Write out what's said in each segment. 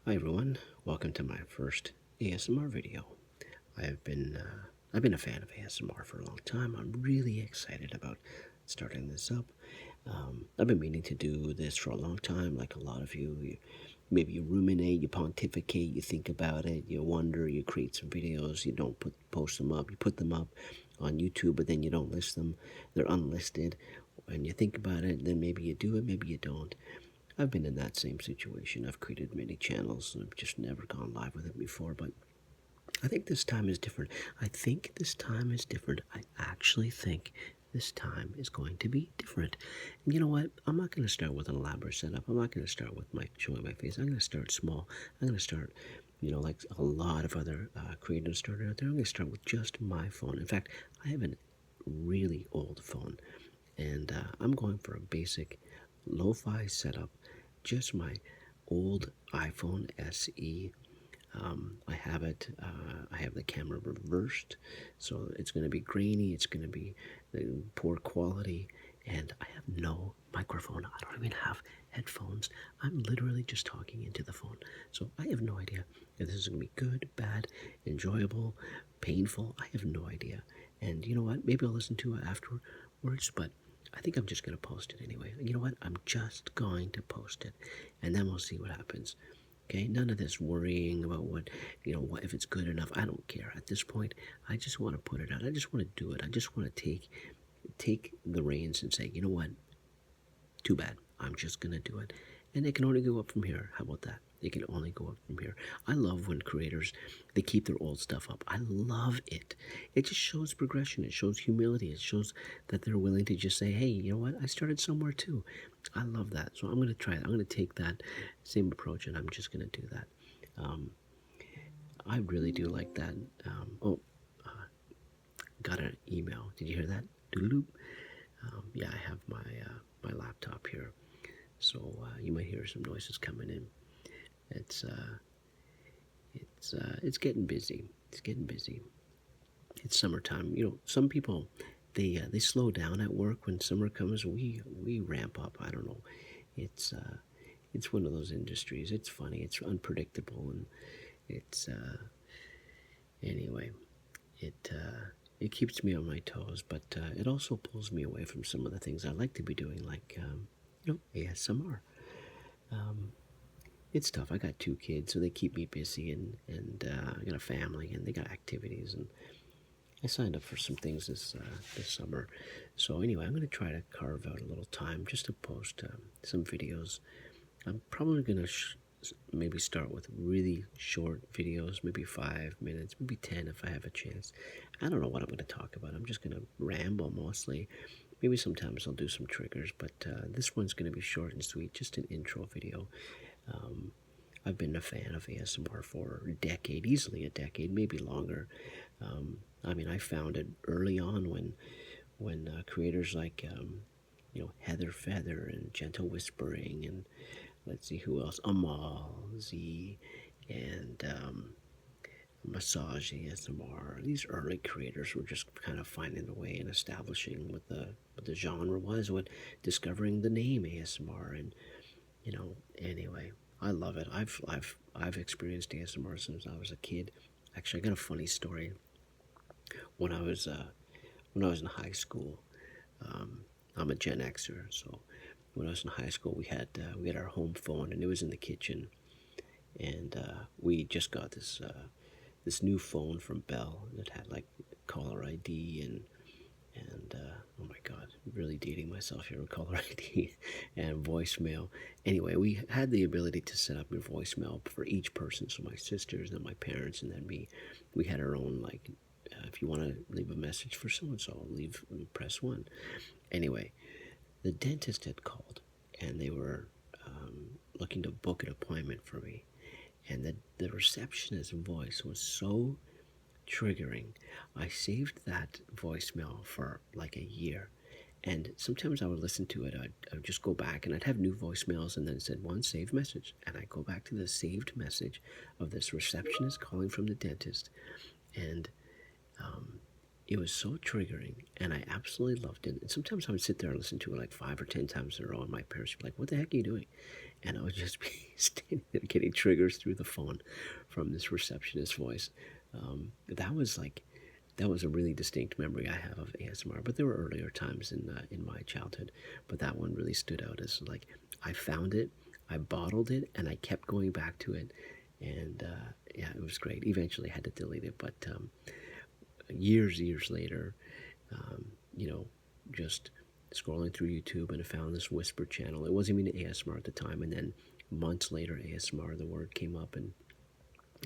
Hi everyone, welcome to my first ASMR video. I've been a fan of ASMR for a long time. I'm really excited about starting this up. I've been meaning to do this for a long time, like a lot of you. Maybe you ruminate, you pontificate, you think about it, you wonder, you create some videos, you don't post them up, you put them up on YouTube, but then you don't list them. They're unlisted, and you think about it, then maybe you do it, maybe you don't. I've been in that same situation. I've created many channels and I've just never gone live with it before, but I think this time is different. I think this time is different. I actually think this time is going to be different. And you know what? I'm not going to start with an elaborate setup. I'm not going to start with showing my face. I'm going to start small. I'm going to start, like a lot of other creators started out there. I'm going to start with just my phone. In fact, I have a really old phone, and I'm going for a basic lo-fi setup, just my old iPhone SE. I have it. I have the camera reversed, so it's going to be grainy. It's going to be poor quality, and I have no microphone. I don't even have headphones. I'm literally just talking into the phone, so I have no idea if this is going to be good, bad, enjoyable, painful. I have no idea. And you know what? Maybe I'll listen to it afterwards, but I think I'm just going to post it anyway. You know what? I'm just going to post it, and then we'll see what happens. Okay, none of this worrying about what if it's good enough. I don't care at this point. I just want to put it out. I just want to do it. I just want to take the reins and say, you know what? Too bad. I'm just gonna do it, and it can only go up from here. How about that? It can only go up from here. I love when creators they keep their old stuff up. I love it. It just shows progression. It shows humility. It shows that they're willing to just say, "Hey, you know what? I started somewhere too." I love that. So I'm gonna try it. I'm gonna take that same approach, and I'm just gonna do that. Um, I really do like that. Got an email. Did you hear that? Doodaloop. Yeah, I have my laptop here. So you might hear some noises coming in. It's it's getting busy. It's getting busy. It's summertime. Some people they slow down at work when summer comes. We ramp up. I don't know. It's one of those industries. It's funny. It's unpredictable, and it's anyway. It keeps me on my toes, but it also pulls me away from some of the things I like to be doing, like ASMR. Um, it's tough. I got two kids, so they keep me busy, and I got a family, and they got activities, and I signed up for some things this summer. So anyway, I'm going to try to carve out a little time just to post some videos. I'm probably going to maybe start with really short videos, maybe 5 minutes, maybe 10 if I have a chance. I don't know what I'm going to talk about. I'm just going to ramble mostly. Maybe sometimes I'll do some triggers, but this one's going to be short and sweet, just an intro video. Um, I've been a fan of ASMR for a decade, easily a decade, maybe longer. I mean, I found it early on when creators like Heather Feather and Gentle Whispering, and let's see who else, Amal Z, and Massage ASMR. These early creators were just kind of finding a way and establishing what the genre was, what discovering the name ASMR, and anyway, I love it. I've experienced ASMR since I was a kid. Actually, I got a funny story. When I was in high school, I'm a Gen Xer, so when I was in high school, we had our home phone, and it was in the kitchen, and we just got this new phone from Bell that had like caller ID and oh my god, really dating myself here with caller ID and voicemail. Anyway, we had the ability to set up a voicemail for each person, so my sisters and my parents and then me. We had our own, like, if you want to leave a message for so and so, press 1. Anyway, the dentist had called, and they were looking to book an appointment for me, and the receptionist's voice was so triggering. I saved that voicemail for like a year. And sometimes I would listen to it. I'd just go back and I'd have new voicemails, and then it said one saved message. And I go back to the saved message of this receptionist calling from the dentist. And it was so triggering, and I absolutely loved it. And sometimes I would sit there and listen to it like 5 or 10 times in a row, and my parents would be like, "What the heck are you doing?" and I would just be standing there getting triggers through the phone from this receptionist voice. That was like that was a really distinct memory I have of ASMR. But there were earlier times in my childhood, but that one really stood out as like I found it, I bottled it, and I kept going back to it, and yeah, it was great. Eventually, I had to delete it, but years later, you know, just scrolling through YouTube and I found this Whisper channel. It wasn't even ASMR at the time, and then months later, ASMR, the word came up, and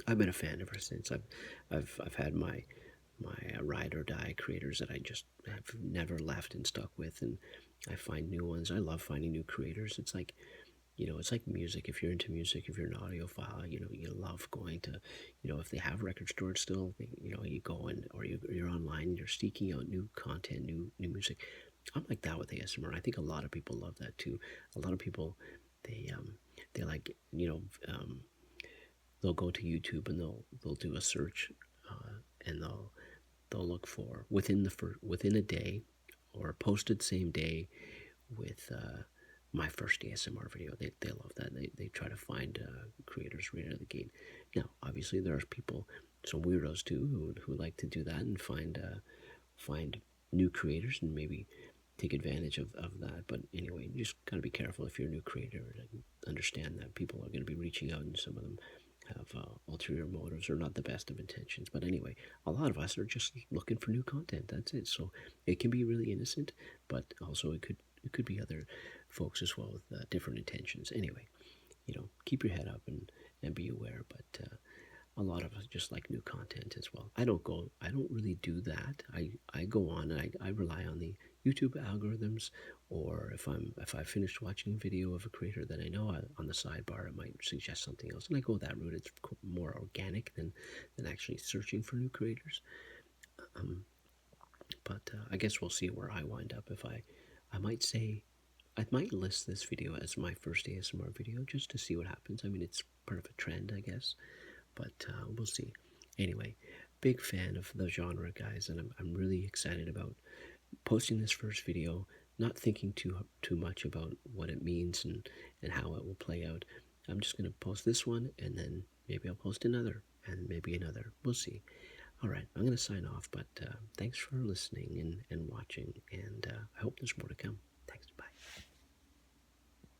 I've been a fan ever since. I've had my ride or die creators that I just have never left and stuck with, and I find new ones. I love finding new creators. It's like, it's like music. If you're into music, if you're an audiophile, you love going to, if they have record stores still, you go in, or you're online and you're seeking out new content, new music. I'm like that with ASMR. I think a lot of people love that too. A lot of people, they like, they'll go to YouTube and they'll do a search, and they'll look for within a day, or posted same day with my first ASMR video. They love that. They try to find creators right out of the gate. Now, obviously, there are people, some weirdos too, who like to do that and find new creators and maybe take advantage of that. But anyway, you just gotta be careful if you're a new creator and understand that people are going to be reaching out, and some of them have ulterior motives or not the best of intentions. But anyway, a lot of us are just looking for new content. That's it. So it can be really innocent, but also it could be other folks as well with different intentions. Anyway, keep your head up and be aware. But a lot of us just like new content as well. I don't really do that. I go on and I rely on the YouTube algorithms, or if I finished watching a video of a creator that I know, on the sidebar it might suggest something else, and I go that route. It's more organic than actually searching for new creators. Um, but I guess we'll see where I wind up. If I might say, I might list this video as my first ASMR video just to see what happens. I mean, it's part of a trend, I guess, but we'll see. Anyway, big fan of the genre, guys, and I'm really excited about posting this first video, not thinking too much about what it means and how it will play out. I'm just going to post this one, and then maybe I'll post another, and maybe another. We'll see. All right, I'm going to sign off, but thanks for listening and watching, and I hope there's more to come. Thanks. Bye.